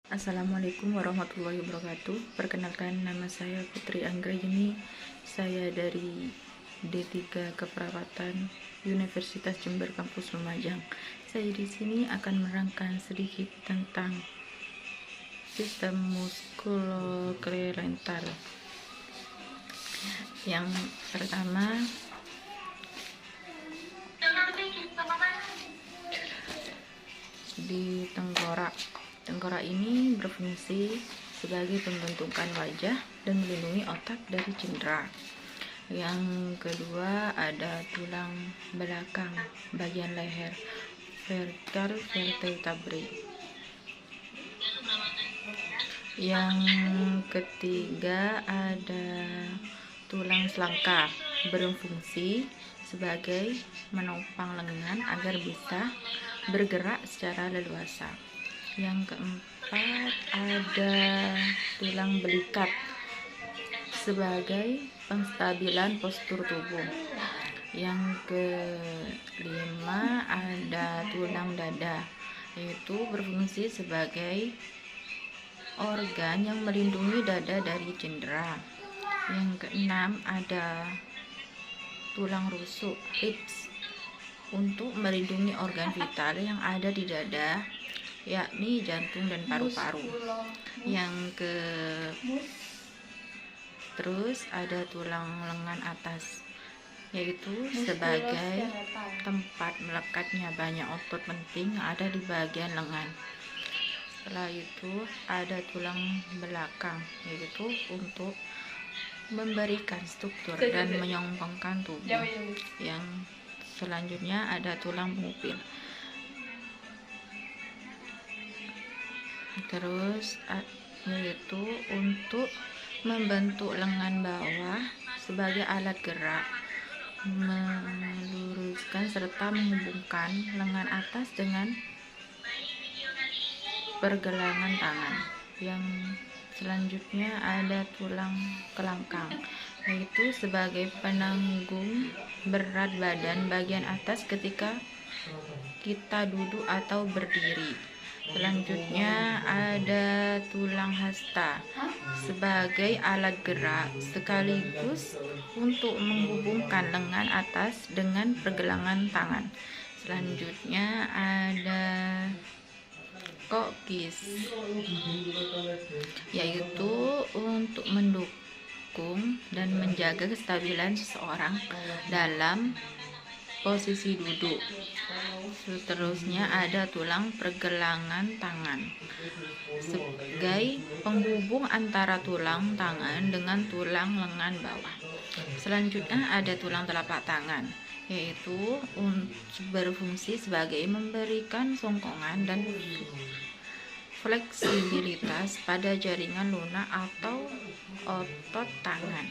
Assalamualaikum warahmatullahi wabarakatuh. Perkenalkan, nama saya Putri Anggreni. Saya dari D3 Keperawatan Universitas Jember Kampus Lumajang. Saya di sini akan menerangkan sedikit tentang sistem muskuloskeletal. Yang pertama, di tengkorak. Tengkorak ini berfungsi sebagai pembentukan wajah dan melindungi otak dari cedera. Yang kedua, ada tulang belakang bagian leher, vertebral vertebrae. Yang ketiga, ada tulang selangka, berfungsi sebagai menopang lengan agar bisa bergerak secara leluasa. Yang keempat, ada tulang belikat sebagai penstabilan postur tubuh. Yang kelima, ada tulang dada, yaitu berfungsi sebagai organ yang melindungi dada dari cedera. Yang keenam, ada tulang rusuk, hips, untuk melindungi organ vital yang ada di dada, yakni jantung dan paru-paru. Terus ada tulang lengan atas, yaitu sebagai tempat melekatnya banyak otot penting yang ada di bagian lengan. Setelah itu ada tulang belakang, yaitu untuk memberikan struktur dan menyongsongkan tubuh. Yang selanjutnya ada tulang pengupil. Terus yaitu untuk membentuk lengan bawah sebagai alat gerak, meluruskan serta menghubungkan lengan atas dengan pergelangan tangan. Yang selanjutnya ada tulang kelangkang, yaitu sebagai penanggung berat badan bagian atas ketika kita duduk atau berdiri. Selanjutnya ada tulang hasta sebagai alat gerak sekaligus untuk menghubungkan lengan atas dengan pergelangan tangan. Selanjutnya ada kokis, yaitu untuk mendukung dan menjaga kestabilan seseorang dalam posisi duduk. Seterusnya ada tulang pergelangan tangan sebagai penghubung antara tulang tangan dengan tulang lengan bawah. Selanjutnya ada tulang telapak tangan, yaitu berfungsi sebagai memberikan songkongan dan fleksibilitas pada jaringan lunak atau otot tangan.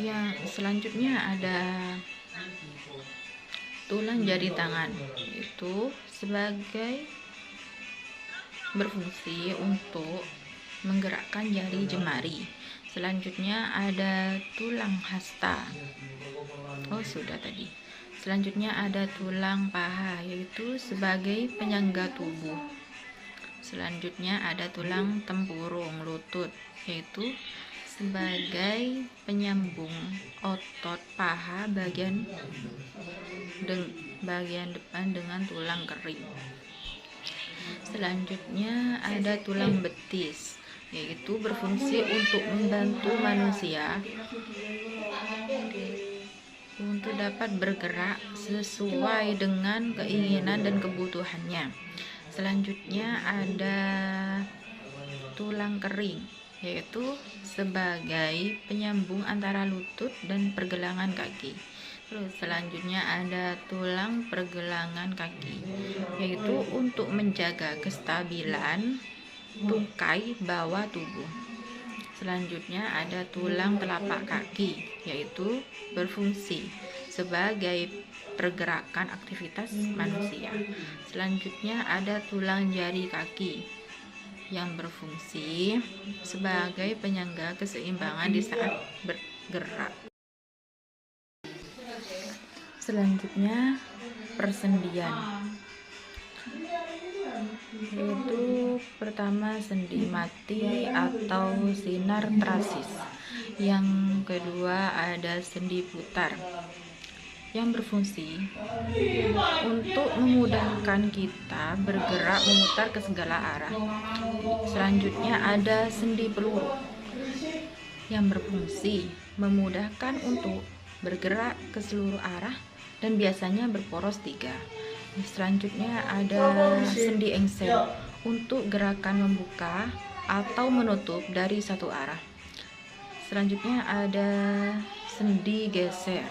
Yang selanjutnya ada tulang jari tangan, itu sebagai berfungsi untuk menggerakkan jari jemari. Selanjutnya ada tulang hasta. Selanjutnya ada tulang paha, yaitu sebagai penyangga tubuh. Selanjutnya ada tulang tempurung lutut, yaitu sebagai penyambung otot paha bagian depan dengan tulang kering. Selanjutnya ada tulang betis, yaitu berfungsi untuk membantu manusia untuk dapat bergerak sesuai dengan keinginan dan kebutuhannya. Selanjutnya ada tulang kering, yaitu sebagai penyambung antara lutut dan pergelangan kaki. Terus selanjutnya ada tulang pergelangan kaki, yaitu untuk menjaga kestabilan tungkai bawah tubuh. Selanjutnya ada tulang telapak kaki, yaitu berfungsi sebagai pergerakan aktivitas manusia. Selanjutnya ada tulang jari kaki yang berfungsi sebagai penyangga keseimbangan di saat bergerak. Selanjutnya persendian, yaitu Untuk pertama sendi mati atau sinartrasis. Yang kedua ada sendi putar yang berfungsi untuk memudahkan kita bergerak memutar ke segala arah. Selanjutnya ada sendi peluru yang berfungsi memudahkan untuk bergerak ke seluruh arah dan biasanya berporos 3. Selanjutnya ada sendi engsel untuk gerakan membuka atau menutup dari satu arah. Selanjutnya ada sendi geser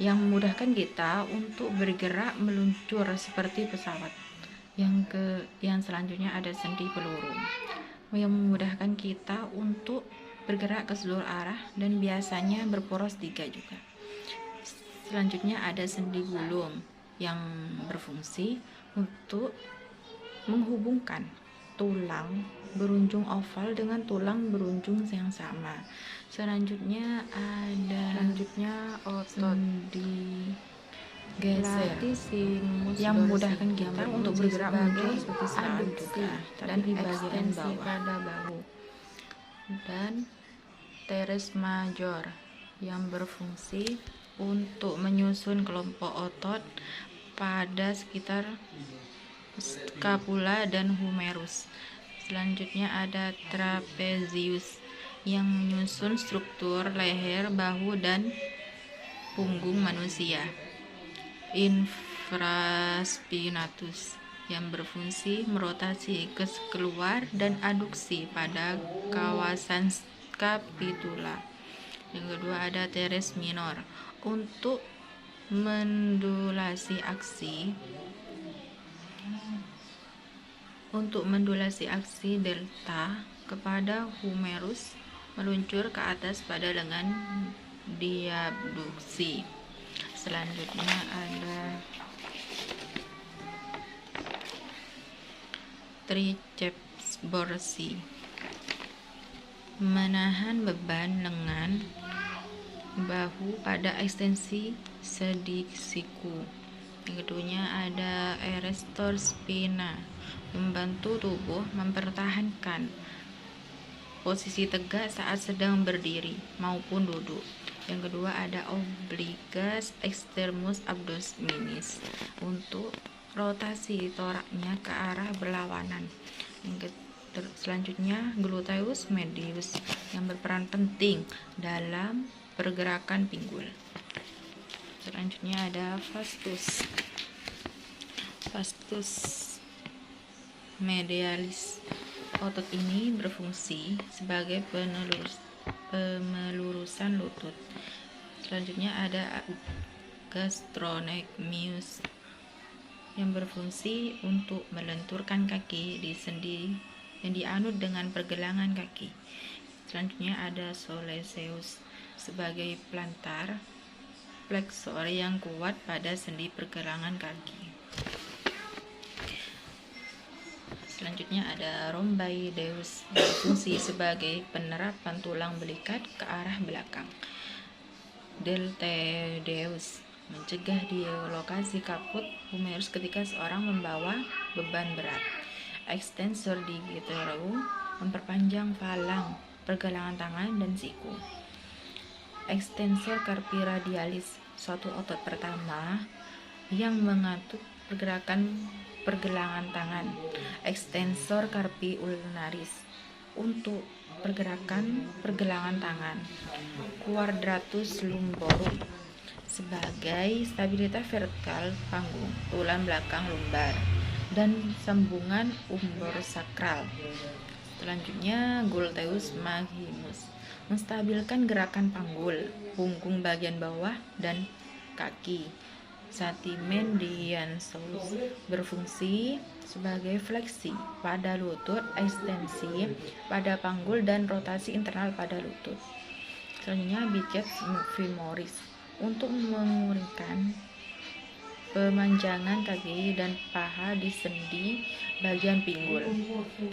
yang memudahkan kita untuk bergerak meluncur seperti pesawat. Yang selanjutnya ada sendi peluru yang memudahkan kita untuk bergerak ke seluruh arah dan biasanya berporos 3 juga. Selanjutnya ada sendi gulung yang berfungsi untuk menghubungkan tulang berujung oval dengan tulang berujung yang sama. Selanjutnya ada otot sendi geser yang memudahkan kita untuk bergerak menuju seperti adduksi dan di bagian bawah pada bahu. Dan teres major yang berfungsi untuk menyusun kelompok otot pada sekitar scapula dan humerus. Selanjutnya ada trapezius yang menyusun struktur leher, bahu, dan punggung manusia. Infraspinatus yang berfungsi merotasi ke keluar dan aduksi pada kawasan scapula. Yang kedua ada teres minor untuk mendulasi aksi delta kepada humerus meluncur ke atas pada lengan diabduksi. Selanjutnya ada triceps dorsi menahan beban lengan bahu pada ekstensi sendi siku. Yang keduanya ada erector spina membantu tubuh mempertahankan posisi tegak saat sedang berdiri maupun duduk. Yang kedua ada obligas extremus abdominis untuk rotasi toraknya ke arah berlawanan. Selanjutnya gluteus medius yang berperan penting dalam pergerakan pinggul. Selanjutnya ada vastus medialis. Otot ini berfungsi sebagai pemelurusan lutut. Selanjutnya ada gastrocnemius yang berfungsi untuk melenturkan kaki di sendi yang dianut dengan pergelangan kaki. Selanjutnya ada soleus sebagai plantar flexor yang kuat pada sendi pergelangan kaki. Selanjutnya ada rhomboideus berfungsi sebagai penerapan tulang belikat ke arah belakang. Deltoideus mencegah dislokasi kaput humerus ketika seorang membawa beban berat. Extensor digitorum memperpanjang falang, pergelangan tangan dan siku. Extensor carpi radialis, suatu otot pertama yang mengatur pergerakan pergelangan tangan. Extensor carpi ulnaris untuk pergerakan pergelangan tangan. Quadratus lumborum sebagai stabilitas vertikal panggung, tulang belakang lumbar dan sambungan umbosakral. Selanjutnya gluteus maximus menstabilkan gerakan panggul, punggung bagian bawah dan kaki. Satimendianus berfungsi sebagai fleksi pada lutut, ekstensi pada panggul dan rotasi internal pada lutut. Selanjutnya biceps femoris untuk mengurangi pemanjangan kaki dan paha di sendi bagian pinggul.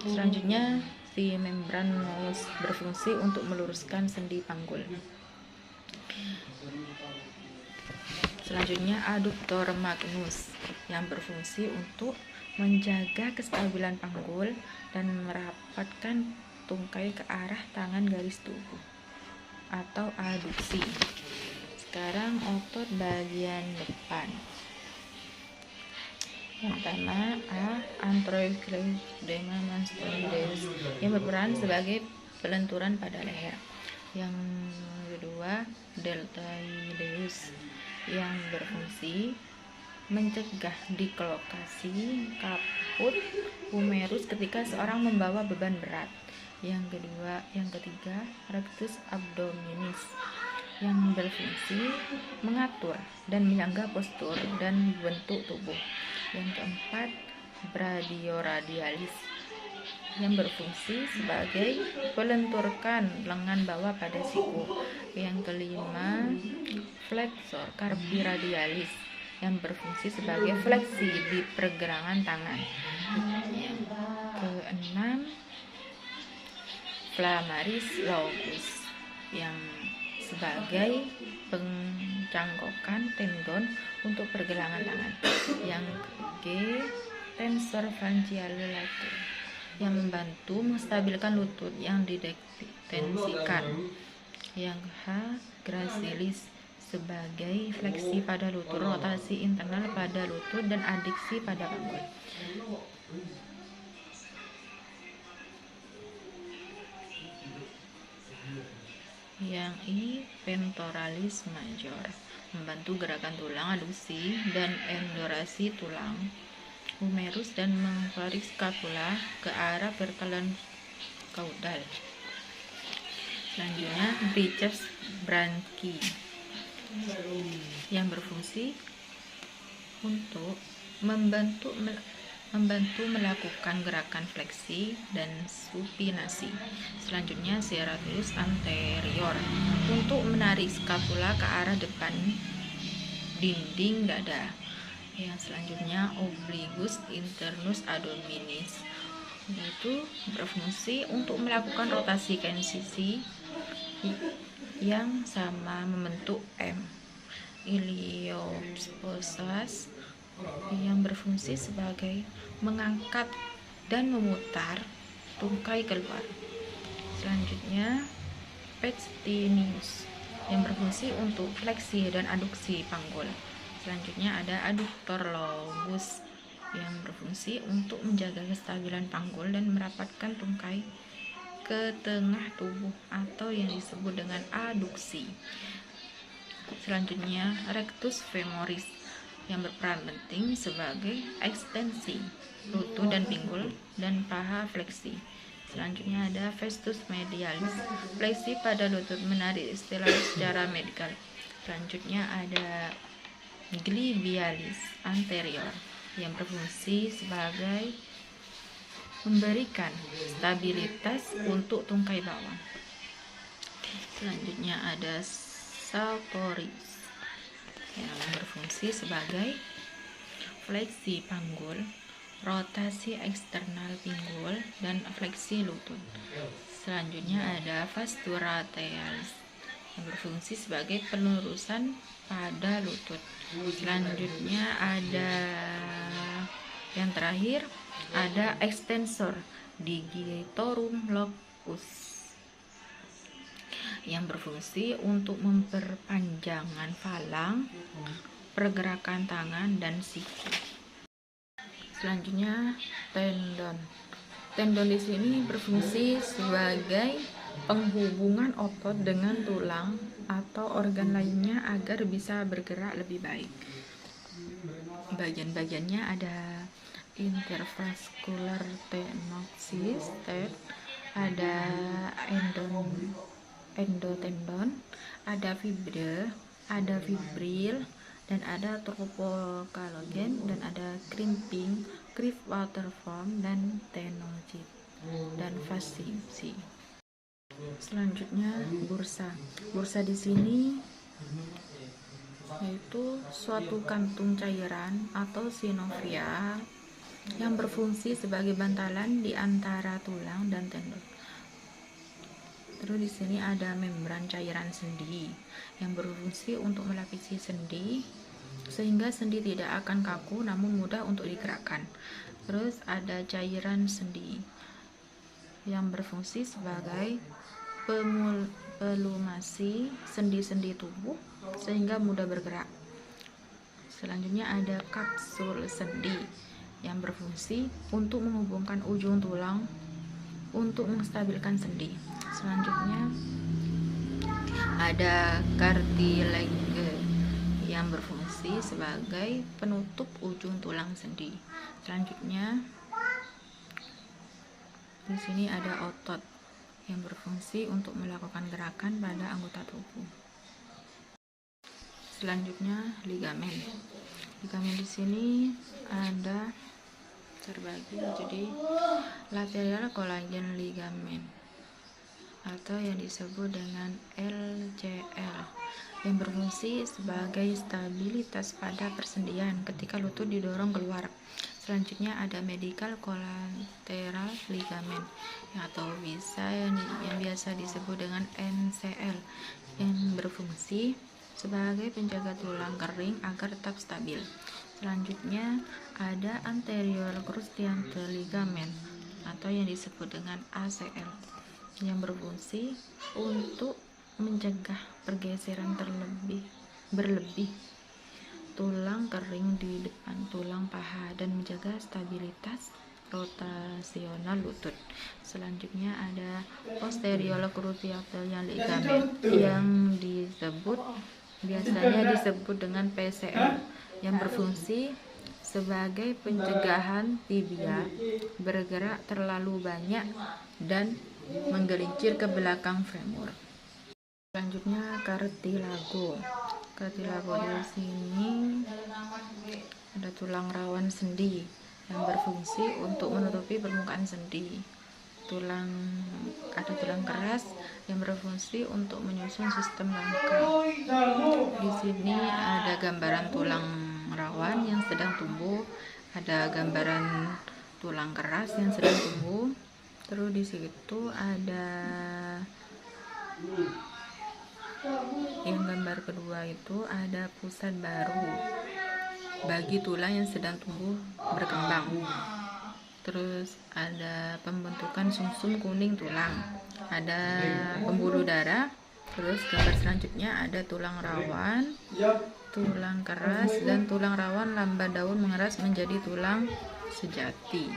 Selanjutnya si membranous berfungsi untuk meluruskan sendi panggul. Selanjutnya adductor magnus yang berfungsi untuk menjaga kestabilan panggul, dan merapatkan tungkai ke arah tangan garis tubuh atau aduksi. Sekarang otot bagian depan. Yang pertama anteroideus masstoideus yang berperan sebagai pelenturan pada leher. Yang kedua deltoideus yang berfungsi mencegah dislokasi kaput humerus ketika seorang membawa beban berat. Yang ketiga rectus abdominis yang berfungsi mengatur dan menyangga postur dan bentuk tubuh. Yang keempat brachioradialis yang berfungsi sebagai pelenturkan lengan bawah pada siku. Yang kelima flexor carpi radialis yang berfungsi sebagai fleksi di pergelangan tangan. Yang keenam flamaris longus yang sebagai pencangkokan tendon untuk pergelangan tangan. Yang ke tensor faciolateral yang membantu menstabilkan lutut yang ditensikan. Yang H gracilis sebagai fleksi pada lutut, rotasi internal pada lutut, dan adiksi pada panggul. Yang I pectoralis major membantu gerakan tulang aduksi dan endurasi tulang humerus dan mengtarik skapula ke arah vertebral caudal. Selanjutnya biceps brachii yang berfungsi untuk membantu melakukan gerakan fleksi dan supinasi. Selanjutnya serratus anterior untuk menarik skapula ke arah depan dinding dada. Yang selanjutnya obligus internus abdominis yaitu berfungsi untuk melakukan rotasi kensisi yang sama membentuk M. Iliopsoas yang berfungsi sebagai mengangkat dan memutar tungkai keluar. Selanjutnya pectineus yang berfungsi untuk fleksi dan aduksi panggul. Selanjutnya ada adductor longus yang berfungsi untuk menjaga kestabilan panggul dan merapatkan tungkai ke tengah tubuh atau yang disebut dengan aduksi. Selanjutnya rectus femoris yang berperan penting sebagai ekstensi lutut dan pinggul dan paha fleksi. Selanjutnya ada vastus medialis, fleksi pada lutut, menarik istilah secara medikal. Selanjutnya ada glibialis anterior yang berfungsi sebagai memberikan stabilitas untuk tungkai bawah. Selanjutnya ada sartorius yang berfungsi sebagai fleksi panggul, rotasi eksternal pinggul, dan fleksi lutut. Selanjutnya ada vastus latalis yang berfungsi sebagai pelurusan pada lutut. Selanjutnya ada yang terakhir ada extensor digitorum locus yang berfungsi untuk memperpanjangkan falang, pergerakan tangan, dan siku. Selanjutnya tendon. Tendon di sini berfungsi sebagai penghubungan otot dengan tulang atau organ lainnya agar bisa bergerak lebih baik. Bagian-bagiannya ada intervascular tenosis, ada endotendon, ada fibril, ada fibril, dan ada tropokalagen, dan ada crimping, creep waterform, dan tenocyte, dan fascici. Selanjutnya bursa. Bursa di sini yaitu suatu kantung cairan atau synovial yang berfungsi sebagai bantalan di antara tulang dan tendon. Terus di sini ada membran cairan sendi yang berfungsi untuk melapisi sendi sehingga sendi tidak akan kaku namun mudah untuk digerakkan. Terus ada cairan sendi yang berfungsi sebagai pelumasi sendi-sendi tubuh sehingga mudah bergerak. Selanjutnya ada kapsul sendi yang berfungsi untuk menghubungkan ujung tulang untuk menstabilkan sendi. Selanjutnya ada kartilage yang berfungsi sebagai penutup ujung tulang sendi. Selanjutnya di sini ada otot yang berfungsi untuk melakukan gerakan pada anggota tubuh. Selanjutnya ligamen. Ligamen di sini ada terbagi jadi lateral collagen ligament atau yang disebut dengan LCL yang berfungsi sebagai stabilitas pada persendian ketika lutut didorong keluar. Selanjutnya ada medial collateral ligament atau yang biasa disebut dengan MCL yang berfungsi sebagai penjaga tulang kering agar tetap stabil. Selanjutnya ada anterior cruciate ligament atau yang disebut dengan ACL yang berfungsi untuk mencegah pergeseran berlebih tulang kering di depan tulang paha dan menjaga stabilitas rotasional lutut. Selanjutnya ada posterior cruciate ligament yang biasanya disebut dengan PCL yang berfungsi sebagai pencegahan tibia bergerak terlalu banyak dan menggelincir ke belakang femur. Selanjutnya kartilago. Kartilago di sini ada tulang rawan sendi yang berfungsi untuk menutupi permukaan sendi. Ada tulang keras yang berfungsi untuk menyusun sistem langkah. Di sini ada gambaran tulang rawan yang sedang tumbuh, ada gambaran tulang keras yang sedang tumbuh. Terus di situ ada yang gambar kedua itu ada pusat baru bagi tulang yang sedang tumbuh berkembang. Terus ada pembentukan sumsum kuning tulang, ada pembuluh darah. Terus gambar selanjutnya ada tulang rawan, tulang keras, dan tulang rawan lambat daun mengeras menjadi tulang sejati.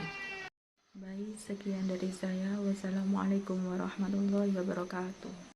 Baik, sekian dari saya. Wassalamualaikum warahmatullahi wabarakatuh.